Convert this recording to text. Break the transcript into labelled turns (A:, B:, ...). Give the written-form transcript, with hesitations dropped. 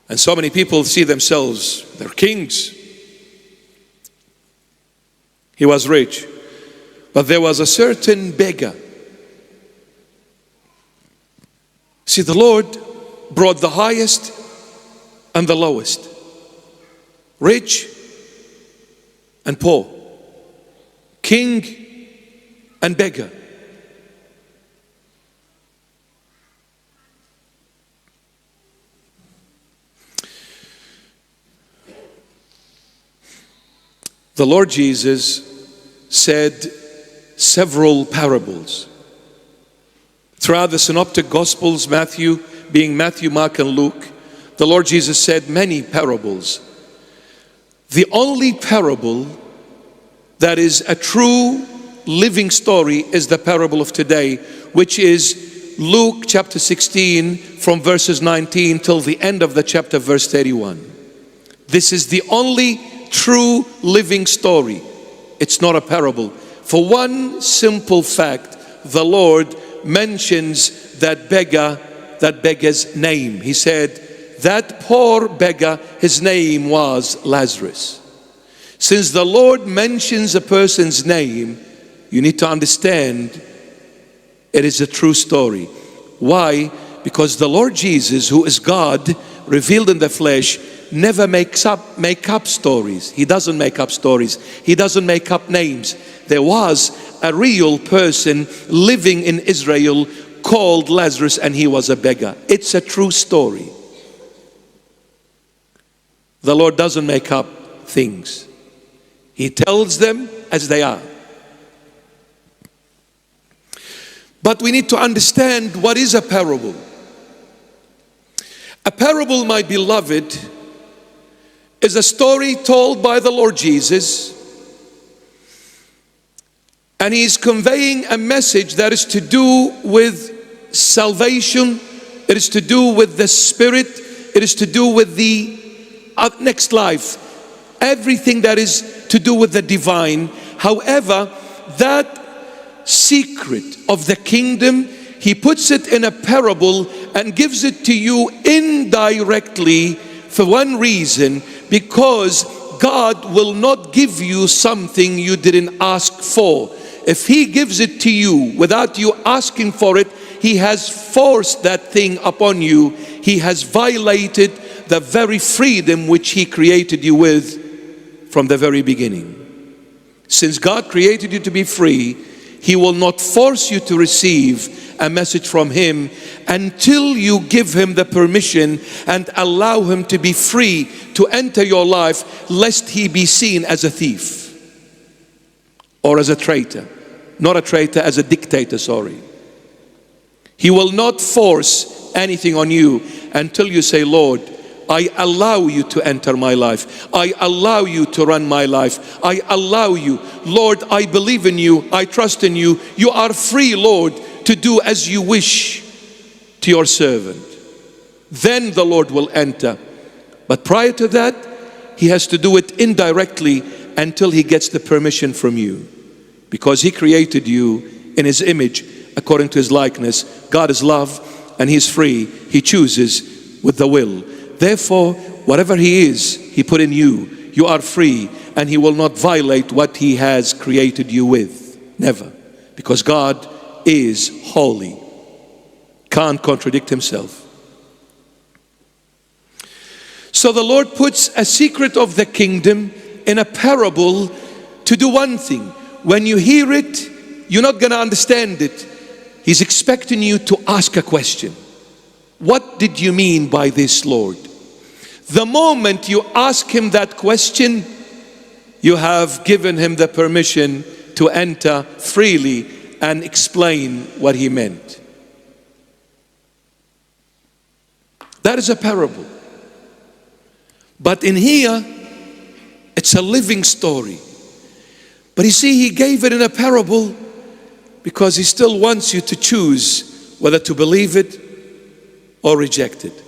A: And so many people see themselves, they're kings. He was rich, but there was a certain beggar. See, the Lord brought the highest and the lowest, rich and poor, king and beggar. The Lord Jesus said several parables. Throughout the Synoptic Gospels, Matthew, Mark, and Luke, the Lord Jesus said many parables. The only parable that is a true living story is the parable of today, which is Luke chapter 16 from verses 19 till the end of the chapter, verse 31. This is the only true living story. It's not a parable. For one simple fact, the Lord mentions that beggar's name. He said, that poor beggar, his name was Lazarus. Since the Lord mentions a person's name, you need to understand it is a true story. Why? Because the Lord Jesus, who is God revealed in the flesh, never make up stories. He doesn't make up stories. He doesn't make up names. There was a real person living in Israel called Lazarus, and he was a beggar. It's a true story. The Lord doesn't make up things. He tells them as they are. But we need to understand what is a parable. A parable, my beloved, is a story told by the Lord Jesus, and He is conveying a message that is to do with salvation, it is to do with the Spirit, it is to do with the next life, everything that is to do with the divine. However, that secret of the kingdom, He puts it in a parable and gives it to you indirectly for one reason, because God will not give you something you didn't ask for. If He gives it to you without you asking for it, He has forced that thing upon you. He has violated the very freedom which He created you with from the very beginning. Since God created you to be free, He will not force you to receive a message from Him until you give Him the permission and allow Him to be free to enter your life, lest He be seen as a thief or as a traitor. Not a traitor, as a dictator, sorry. He will not force anything on you until you say, Lord, I allow you to enter my life. I allow you to run my life. I allow you. Lord, I believe in you. I trust in you. You are free, Lord, to do as you wish to your servant. Then the Lord will enter. But prior to that, He has to do it indirectly until He gets the permission from you. Because He created you in His image, according to His likeness. God is love, and He is free. He chooses with the will. Therefore, whatever He is, He put in you. You are free, and He will not violate what He has created you with. Never. Because God is holy. Can't contradict Himself. So the Lord puts a secret of the kingdom in a parable to do one thing. When you hear it, you're not going to understand it. He's expecting you to ask a question. What did you mean by this, Lord? The moment you ask Him that question, you have given Him the permission to enter freely and explain what He meant. That is a parable. But in here, it's a living story. But you see, He gave it in a parable because He still wants you to choose whether to believe it or reject it.